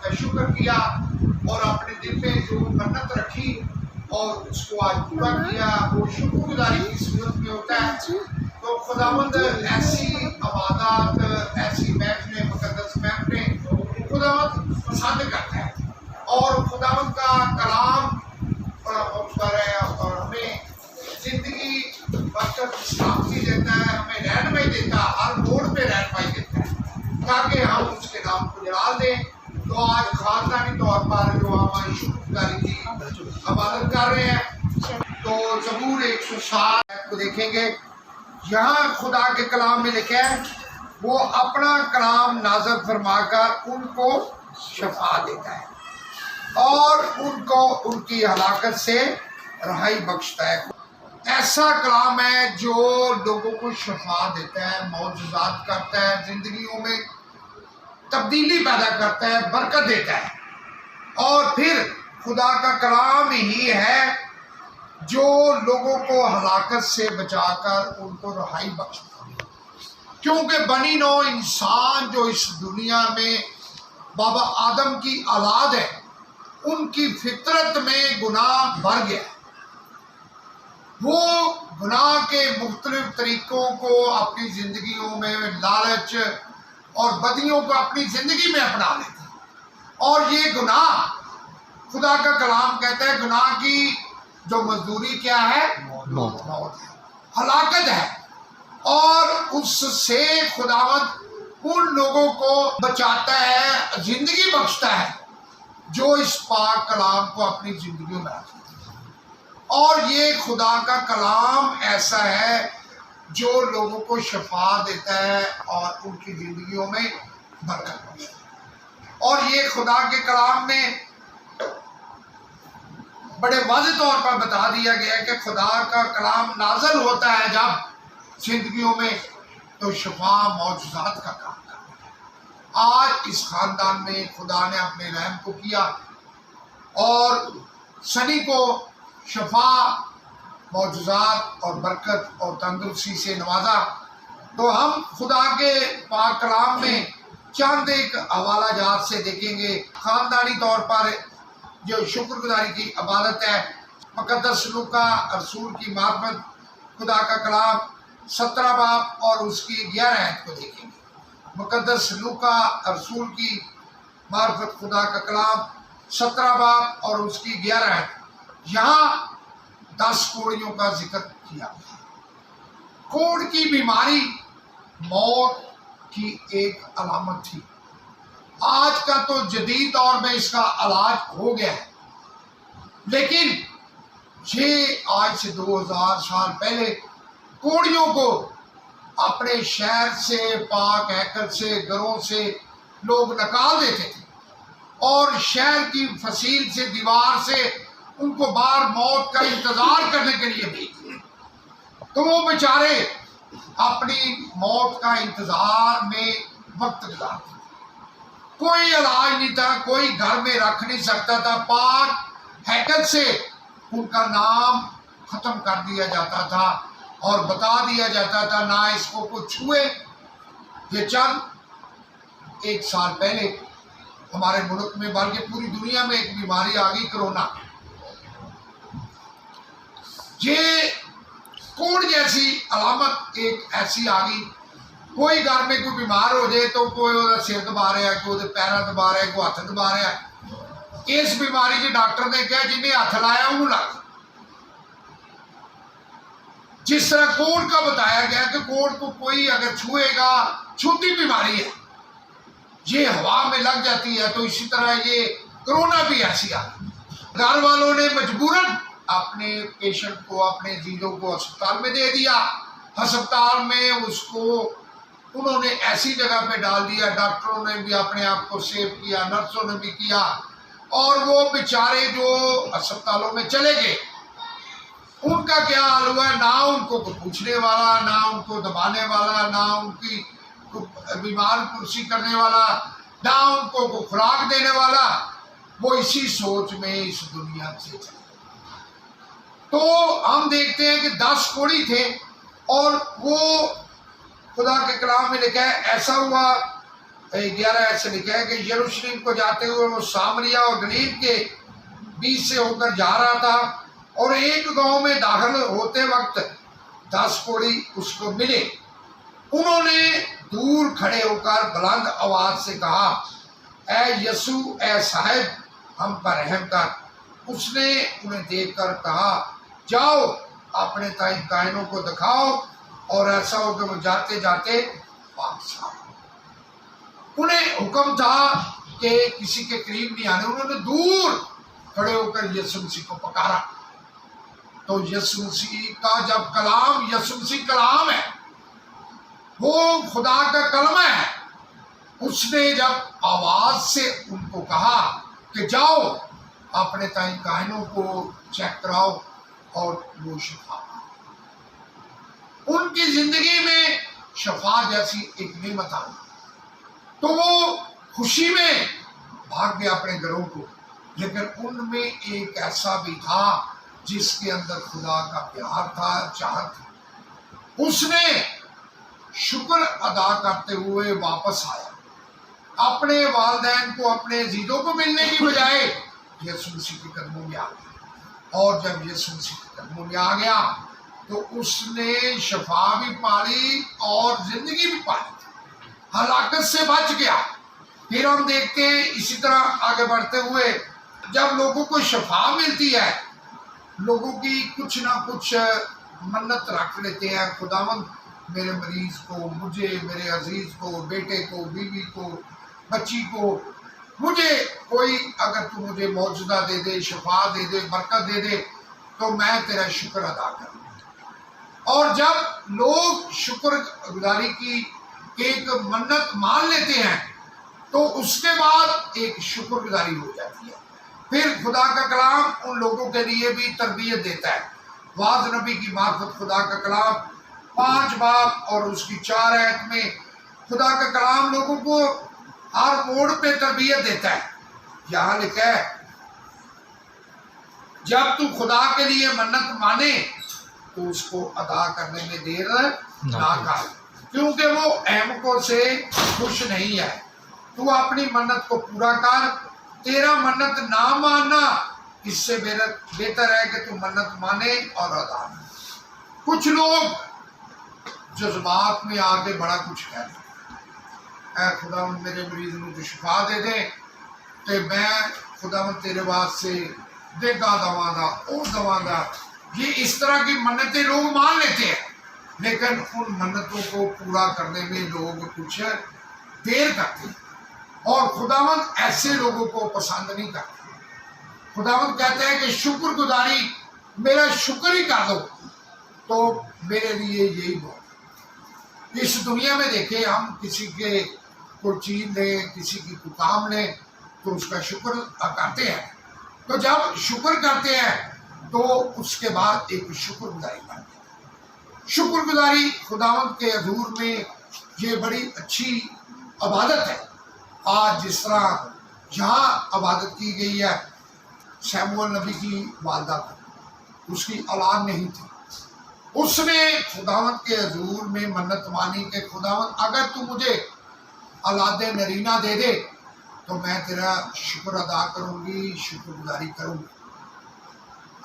کا شکر کیا اور اپنے دل میں جو منت رکھی اور اس کو آج پورا کیا، وہ شکر گزاری کی صورت میں ہوتا ہے۔ تو خداوند ایسی عبادات، ایسی محفلیں، مقدس محفلیں خداوند پسند کرتا ہے، اور خداوند کا کلام بڑا خوبصورت ہے اور ہمیں زندگی برکت سلامتی دیتا ہے، ہمیں رہنمائی دیتا ہے، ہر موڑ پہ رہنمائی دیتا ہے تاکہ ہم اس کے نام کو جلال دیں۔ تو آج خاندانی طور پر جو ہماری شکر گزاری کی عبادت کر رہے ہیں، تو زبور 107 کو دیکھیں گے۔ یہاں خدا کے کلام میں لکھا ہے وہ اپنا کلام نازل فرما کر ان کو شفا دیتا ہے اور ان کو ان کی ہلاکت سے رہائی بخشتا ہے۔ ایسا کلام ہے جو لوگوں کو شفا دیتا ہے، معجزات کرتا ہے، زندگیوں میں تبدیلی پیدا کرتا ہے، برکت دیتا ہے۔ اور پھر خدا کا کلام ہی ہے جو لوگوں کو ہلاکت سے بچا کر ان کو رہائی بخشتا ہے، کیونکہ بنی نوع انسان جو اس دنیا میں بابا آدم کی اولاد ہے، ان کی فطرت میں گناہ بھر گیا ہے۔ وہ گناہ کے مختلف طریقوں کو اپنی زندگیوں میں، لالچ اور بدیوں کو اپنی زندگی میں اپنا لیتے ہیں، اور یہ گناہ خدا کا کلام کہتا ہے گناہ کی جو مزدوری کیا ہے؟ موت ہے، ہلاکت ہے۔ اور اس سے خداوند ان لوگوں کو بچاتا ہے، زندگی بخشتا ہے جو اس پاک کلام کو اپنی زندگیوں میں رکھتے ہیں۔ اور یہ خدا کا کلام ایسا ہے جو لوگوں کو شفا دیتا ہے اور ان کی زندگیوں میں برکت بخشتا ہے۔ اور یہ خدا کے کلام میں بڑے واضح طور پر بتا دیا گیا ہے کہ خدا کا کلام نازل ہوتا ہے جب زندگیوں میں، تو شفا معجزات کا کام کرتا ہے۔ آج اس خاندان میں خدا نے اپنے رحم کو کیا اور سنی کو شفا، معجزات اور برکت اور تندرستی سے نوازا۔ تو ہم خدا کے پاک کلام میں چند ایک حوالہ جات سے دیکھیں گے۔ خاندانی طور پر جو شکر گزاری کی عبادت ہے، مقدس لوکا رسول کی معرفت خدا کا کلام 17 باب اور اس کی 11 آیت کو دیکھیں گے۔ مقدس لوکا رسول کی معرفت خدا کا کلام 17 باب اور اس کی 11 آیت۔ یہاں 10 کوڑیوں کا ذکر کیا گیا ہے۔ کوڑ کی بیماری موت کی ایک علامت تھی۔ آج کا تو جدید دور میں اس کا علاج ہو گیا ہے، لیکن یہ آج سے 2000 سال پہلے کوڑیوں کو اپنے شہر سے، پاک ہیکل سے، گھروں سے لوگ نکال دیتے تھے اور شہر کی فصیل سے، دیوار سے ان کو باہر موت کا انتظار کرنے کے لیے بھیجتے۔ تو وہ بیچارے اپنی موت کا انتظار میں وقت گزارتے تھے۔ کوئی علاج نہیں تھا، کوئی گھر میں رکھ نہیں سکتا تھا۔ پاک ہیکل سے ان کا نام ختم کر دیا جاتا تھا اور بتا دیا جاتا تھا نہ اس کو کوئی چھوئے۔ یہ چند 1 سال پہلے ہمارے ملک میں بلکہ پوری دنیا میں ایک بیماری آ گئی، کرونا۔ یہ کوڑ جیسی علامت ایک ایسی آ گئی، کوئی گھر میں کوئی بیمار ہو جائے تو کوئی سر دبا رہا ہے، کوئی پیرا دبا رہا ہے، کوئی ہاتھ دبا رہا ہے۔ اس بیماری کے ڈاکٹر نے کہا جنہیں ہاتھ لایا انہوں لگ۔ جس طرح کوڑ کا بتایا گیا کہ کوڑ کو کوئی اگر چھوئے گا، چھوٹی بیماری ہے، یہ ہوا میں لگ جاتی ہے، تو اسی طرح یہ کرونا بھی ایسی آ گئی۔ گھر والوں نے مجبوراً اپنے پیشنٹ کو، اپنے عزیزوں کو ہسپتال میں دے دیا۔ ہسپتال میں اس کو انہوں نے ایسی جگہ پہ ڈال دیا، ڈاکٹروں نے بھی اپنے آپ کو سیو کیا، نرسوں نے بھی کیا، اور وہ بیچارے جو ہسپتالوں میں چلے گئے ان کا کیا حال ہوا ہے؟ نہ ان کو پوچھنے والا، نہ ان کو دبانے والا، نہ ان کی بیمار کرسی کرنے والا، نہ ان کو خوراک دینے والا۔ وہ اسی سوچ میں اس دنیا سے چلے۔ تو ہم دیکھتے ہیں کہ 10 کوڑی تھے، اور وہ خدا کے کلام میں لکھا ہے ایسا ہوا 11 ایسے لکھا ہے کہ یروشلم کو جاتے ہوئے وہ سامریا اور گلیل کے بیچ سے ہو کر جا رہا تھا، اور ایک گاؤں میں داخل ہوتے وقت 10 کوڑی اس کو ملے۔ انہوں نے دور کھڑے ہو کر بلند آواز سے کہا، اے یسوع، اے صاحب، ہم پر رحم کر۔ اس نے انہیں دیکھ کر کہا، جاؤ اپنے تائیں کاہنوں کو دکھاؤ، اور ایسا ہو کہ وہ جاتے جاتے واپس آؤ۔ انہیں حکم تھا کہ کسی کے قریب نہیں آنے۔ انہوں نے دور کھڑے ہو کر یسوع مسیح کو پکارا۔ تو یسوع مسیح کا جب کلام، یسوع مسیح کلام ہے، وہ خدا کا کلمہ ہے، اس نے جب آواز سے ان کو کہا کہ جاؤ اپنے تائیں کاہنوں کو چیک کراؤ، اور وہ شفا پائے۔ ان کی زندگی میں شفا جیسی ایک نعمت آئی، تو وہ خوشی میں بھاگ گئے اپنے گھروں کو۔ لیکن ان میں ایک ایسا بھی تھا جس کے اندر خدا کا پیار تھا، چاہت تھی۔ اس نے شکر ادا کرتے ہوئے واپس آیا، اپنے والدین کو، اپنے عزیزوں کو ملنے کی بجائے یسوع مسیح کے قدموں میں آ گیا۔ اور جب یسوع مسیح کے قدموں میں آ گیا تو اس نے شفا بھی پالی اور زندگی بھی پالی، ہلاکت سے بچ گیا۔ پھر ہم دیکھتے ہیں اسی طرح آگے بڑھتے ہوئے، جب لوگوں کو شفا ملتی ہے، لوگوں کی کچھ نہ کچھ منت رکھ لیتے ہیں، خداوند میرے مریض کو، مجھے، میرے عزیز کو، بیٹے کو، بیوی کو، بچی کو، مجھے کوئی اگر تو مجھے معجزہ دے دے، شفا دے دے، برکت دے دے، تو میں تیرا شکر ادا کروں۔ اور جب لوگ شکر گزاری کی ایک منت مان لیتے ہیں تو اس کے بعد ایک شکر گزاری ہو جاتی ہے۔ پھر خدا کا کلام ان لوگوں کے لیے بھی تربیت دیتا ہے۔ واعظ نبی کی معرفت خدا کا کلام 5 باب اور اس کی 4 آیت میں خدا کا کلام لوگوں کو ہر موڑ پہ تربیت دیتا ہے۔ یہاں لکھا ہے، جب تو خدا کے لیے منت مانے تو اس کو ادا کرنے میں دیر نہ کر، کیونکہ وہ احمقوں سے خوش نہیں ہے۔ تو اپنی منت کو پورا کر، تیرا منت نہ ماننا اس سے بہتر ہے کہ تو منت مانے اور ادا کرے۔ کچھ لوگ جذبات میں آگے بڑا کچھ کہتے ہیں، اے خدا میرے مریض میں تو شفا دے دے، کہ میں خدا تیرے واسطے دیگا دواں دا، او دواں دا۔ یہ اس طرح کی منتیں لوگ مان لیتے ہیں، لیکن ان منتوں کو پورا کرنے میں لوگ کچھ دیر کرتے ہیں، اور خداوند ایسے لوگوں کو پسند نہیں کرتے۔ خداوند کہتے ہیں کہ شکر گزاری، میرا شکر ہی کر دو تو میرے لیے یہی بہت ہے۔ اس دنیا میں دیکھیں، ہم کسی کے کوئی چیز لیں، کسی کی کوئی کام لیں تو اس کا شکر کرتے ہیں، تو جب شکر کرتے ہیں تو اس کے بعد ایک شکر گزاری کرتے ہیں۔ شکر گزاری خداوند کے حضور میں یہ بڑی اچھی عبادت ہے۔ آج جس طرح یہاں عبادت کی گئی ہے، سیموئیل نبی کی والدہ کو، اس کی اولاد نہیں تھی، اس نے خداوند کے حضور میں منت مانی کہ خداوند اگر تو مجھے اولاد نرینہ دے دے تو میں تیرا شکر ادا کروں گی، شکر گزاری کروں گی۔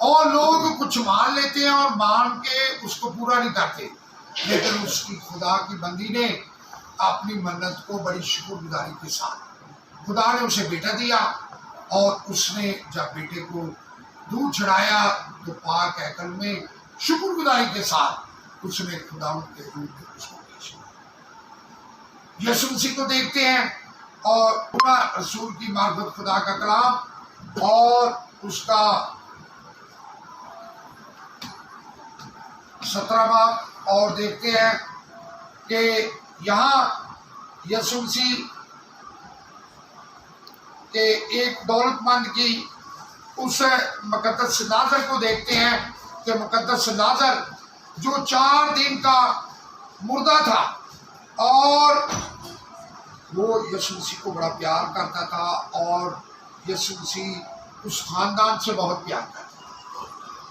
اور لوگ کچھ مان لیتے ہیں اور مان کے اس کو پورا نہیں کرتے، لیکن اس کی خدا کی بندی نے اپنی منت کو بڑی شکر گزاری کے ساتھ، خدا نے اسے بیٹا دیا، اور اس نے جب بیٹے کو دودھ چڑھایا تو پاک ہیکل میں شکر گزاری کے ساتھ اس نے خداوند کے حضور میں اس کو پیش کیا۔ یسوع مسیح کو دیکھتے ہیں، اور پورا رسول کی معرفت خدا کا کلام اور اس کا 17 باب اور دیکھتے ہیں کہ یہاں یسوع مسیح کے ایک دولت مند کی اس مقدس ناظر کو دیکھتے ہیں کہ مقدس ناظر جو 4 دن کا مردہ تھا، اور وہ یسوع مسیح کو بڑا پیار کرتا تھا، اور یسوع مسیح اس خاندان سے بہت پیار کرتا تھا۔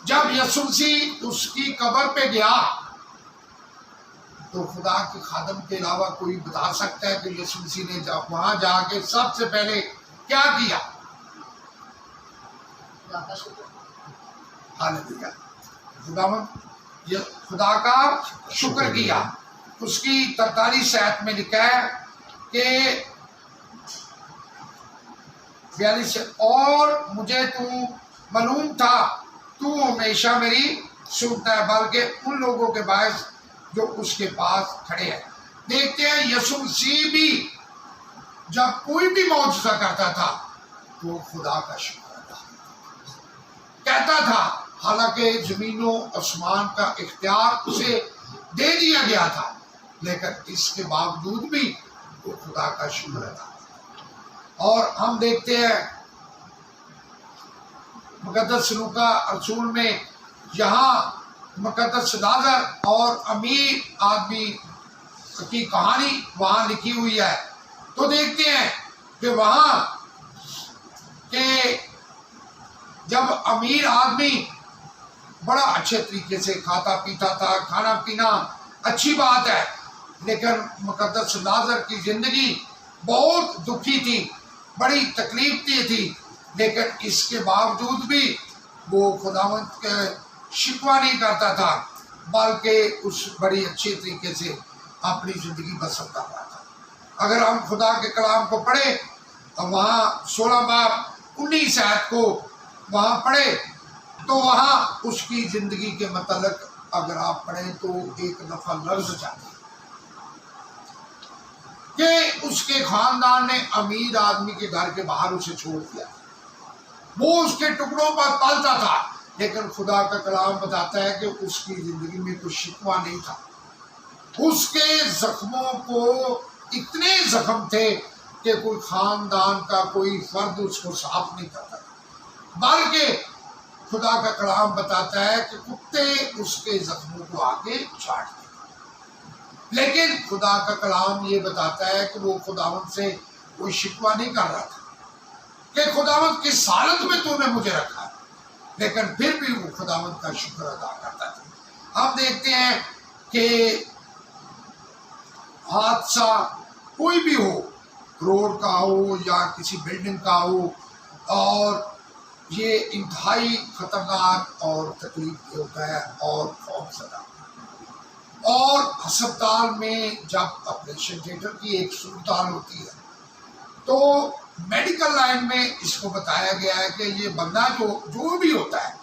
جب یسوع مسیح اس کی قبر پہ گیا تو خدا کے خادم کے علاوہ کوئی بتا سکتا ہے کہ یسوع مسیح نے وہاں جا کے سب سے پہلے کیا کیا؟ ہاللویا، خدا کا شکر کیا۔ اس کی 43 آیت میں لکھا ہے کہ 42 اور مجھے تو معلوم تھا تو ہمیشہ میری سنتا ہے، بلکہ ان لوگوں کے باعث جو اس کے پاس کھڑے ہیں۔ دیکھتے ہیں یسوع مسیح بھی جب کوئی بھی معجزہ کرتا تھا تو خدا کا شکر ادا کہتا تھا، حالانکہ زمین و آسمان کا اختیار اسے دے دیا گیا تھا، لیکن اس کے باوجود بھی وہ خدا کا شکر ادا۔ اور ہم دیکھتے ہیں مقدس لوکا رسول میں یہاں مقدس لازر اور امیر آدمی کی کہانی وہاں لکھی ہوئی ہے، تو دیکھتے ہیں کہ وہاں کہ جب امیر آدمی بڑا اچھے طریقے سے کھاتا پیتا تھا، کھانا پینا اچھی بات ہے، لیکن مقدس لازر کی زندگی بہت دکھی تھی، بڑی تکلیف دی تھی، لیکن اس کے باوجود بھی وہ خداوند کے شکوہ نہیں کرتا تھا، بلکہ اس بڑی اچھے طریقے سے اپنی زندگی بسر کر رہا تھا۔ اگر ہم خدا کے کلام کو پڑھیں وہاں 16 باب 19 آیت کو وہاں پڑھے تو وہاں اس کی زندگی کے متعلق اگر آپ پڑھیں تو ایک دفعہ لفظ چاہتے ہیں کہ اس کے خاندان نے امیر آدمی کے گھر کے باہر اسے چھوڑ دیا، وہ اس کے ٹکڑوں پر پلتا تھا، لیکن خدا کا کلام بتاتا ہے کہ اس کی زندگی میں کوئی شکوہ نہیں تھا۔ اس کے زخموں کو اتنے زخم تھے کہ کوئی خاندان کا کوئی فرد اس کو صاف نہیں کرتا تھا، بلکہ خدا کا کلام بتاتا ہے کہ کتے اس کے زخموں کو آگے چاٹتے۔ لیکن خدا کا کلام یہ بتاتا ہے کہ وہ خداوند سے کوئی شکوہ نہیں کر رہا تھا کہ خداوند کس حالت میں تو نے مجھے رکھا، لیکن پھر بھی وہ خداوند کا شکر ادا کرتا تھا۔ ہم دیکھتے ہیں کہ حادثہ کوئی بھی ہو، روڈ کا ہو یا کسی بلڈنگ کا ہو، اور یہ انتہائی خطرناک اور تکلیف ہوتا ہے اور خوف زدہ۔ اور ہسپتال میں جب آپریشن تھیٹر کی ایک صورتحال ہوتی ہے تو میڈیکل لائن میں اس کو بتایا گیا ہے کہ یہ بندہ جو بھی ہوتا ہے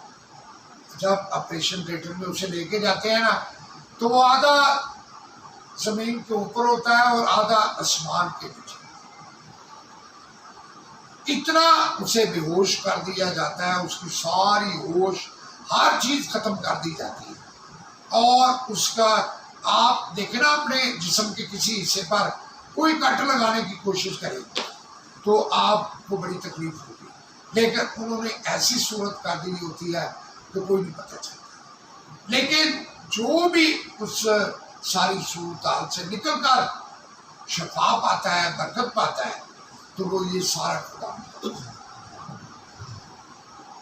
جب آپریشن تھیٹر میں اسے لے کے جاتے ہیں نا تو وہ آدھا زمین کے اوپر ہوتا ہے اور آدھا آسمان کے نیچے، اتنا اسے بے ہوش کر دیا جاتا ہے، اس کی ساری ہوش ہر چیز ختم کر دی جاتی ہے، اور اس کا آپ دیکھیں نا اپنے جسم کے کسی حصے پر کوئی کٹ لگانے کی کوشش کرے تو آپ کو بڑی تکلیف ہوگی، لیکن انہوں نے ایسی صورت کر دی ہوتی ہے کہ کوئی نہیں پتہ چلتا، لیکن جو بھی اس ساری صورتحال سے نکل کر شفا پاتا ہے، برکت پاتا ہے، تو وہ یہ سارا خدا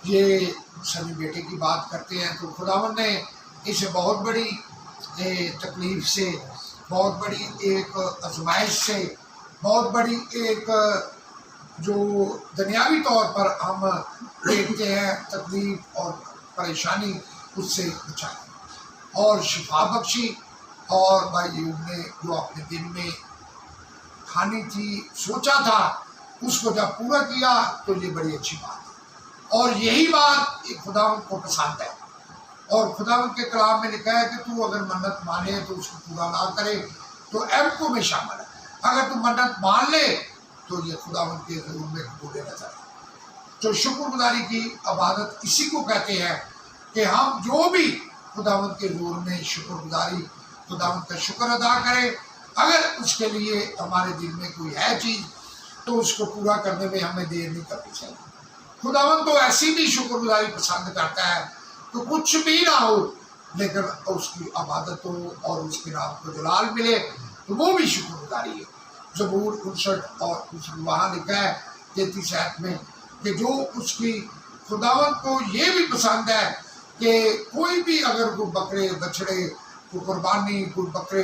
یہ سبھی بیٹے کی بات کرتے ہیں تو خداوند نے اسے بہت بڑی تکلیف سے، بہت بڑی ایک آزمائش سے، بہت بڑی ایک جو دنیاوی طور پر ہم دیکھتے ہیں تکلیف اور پریشانی، اس سے بچائی اور شفا بخشی۔ اور بھائی ایوب نے جو اپنے دل میں کھانی تھی، سوچا تھا، اس کو جب پورا کیا تو یہ بڑی اچھی بات ہے، اور یہی بات خداوند کو پسند ہے۔ اور خداوند کے کلام میں لکھا ہے کہ تو اگر منت مانے تو اس کو پورا نہ کرے تو ایبکو میں شامل ہے، اگر تو منت مان لے تو یہ خداوند کے حضور میں قبول نظر ہے۔ تو شکر گزاری کی عبادت اسی کو کہتے ہیں کہ ہم جو بھی خداوند کے حضور میں شکر گزاری، خداوند کا شکر ادا کریں، اگر اس کے لیے ہمارے دل میں کوئی ہے چیز تو اس کو پورا کرنے میں ہمیں دیر نہیں کرنی چاہیے۔ خداوند تو ایسی بھی شکر گزاری پسند کرتا ہے تو کچھ بھی نہ ہو لیکن اس کی عبادت ہو اور اس کے نام کو جلال ملے تو وہ بھی شکر گزاری ہے۔ زبور 59 اور وہاں لکھا ہے 33 آیت میں کہ جو اس کی خداوند کو یہ بھی پسند ہے کہ کوئی بھی اگر کوئی بکرے بچڑے کوئی قربانی کوئی بکرے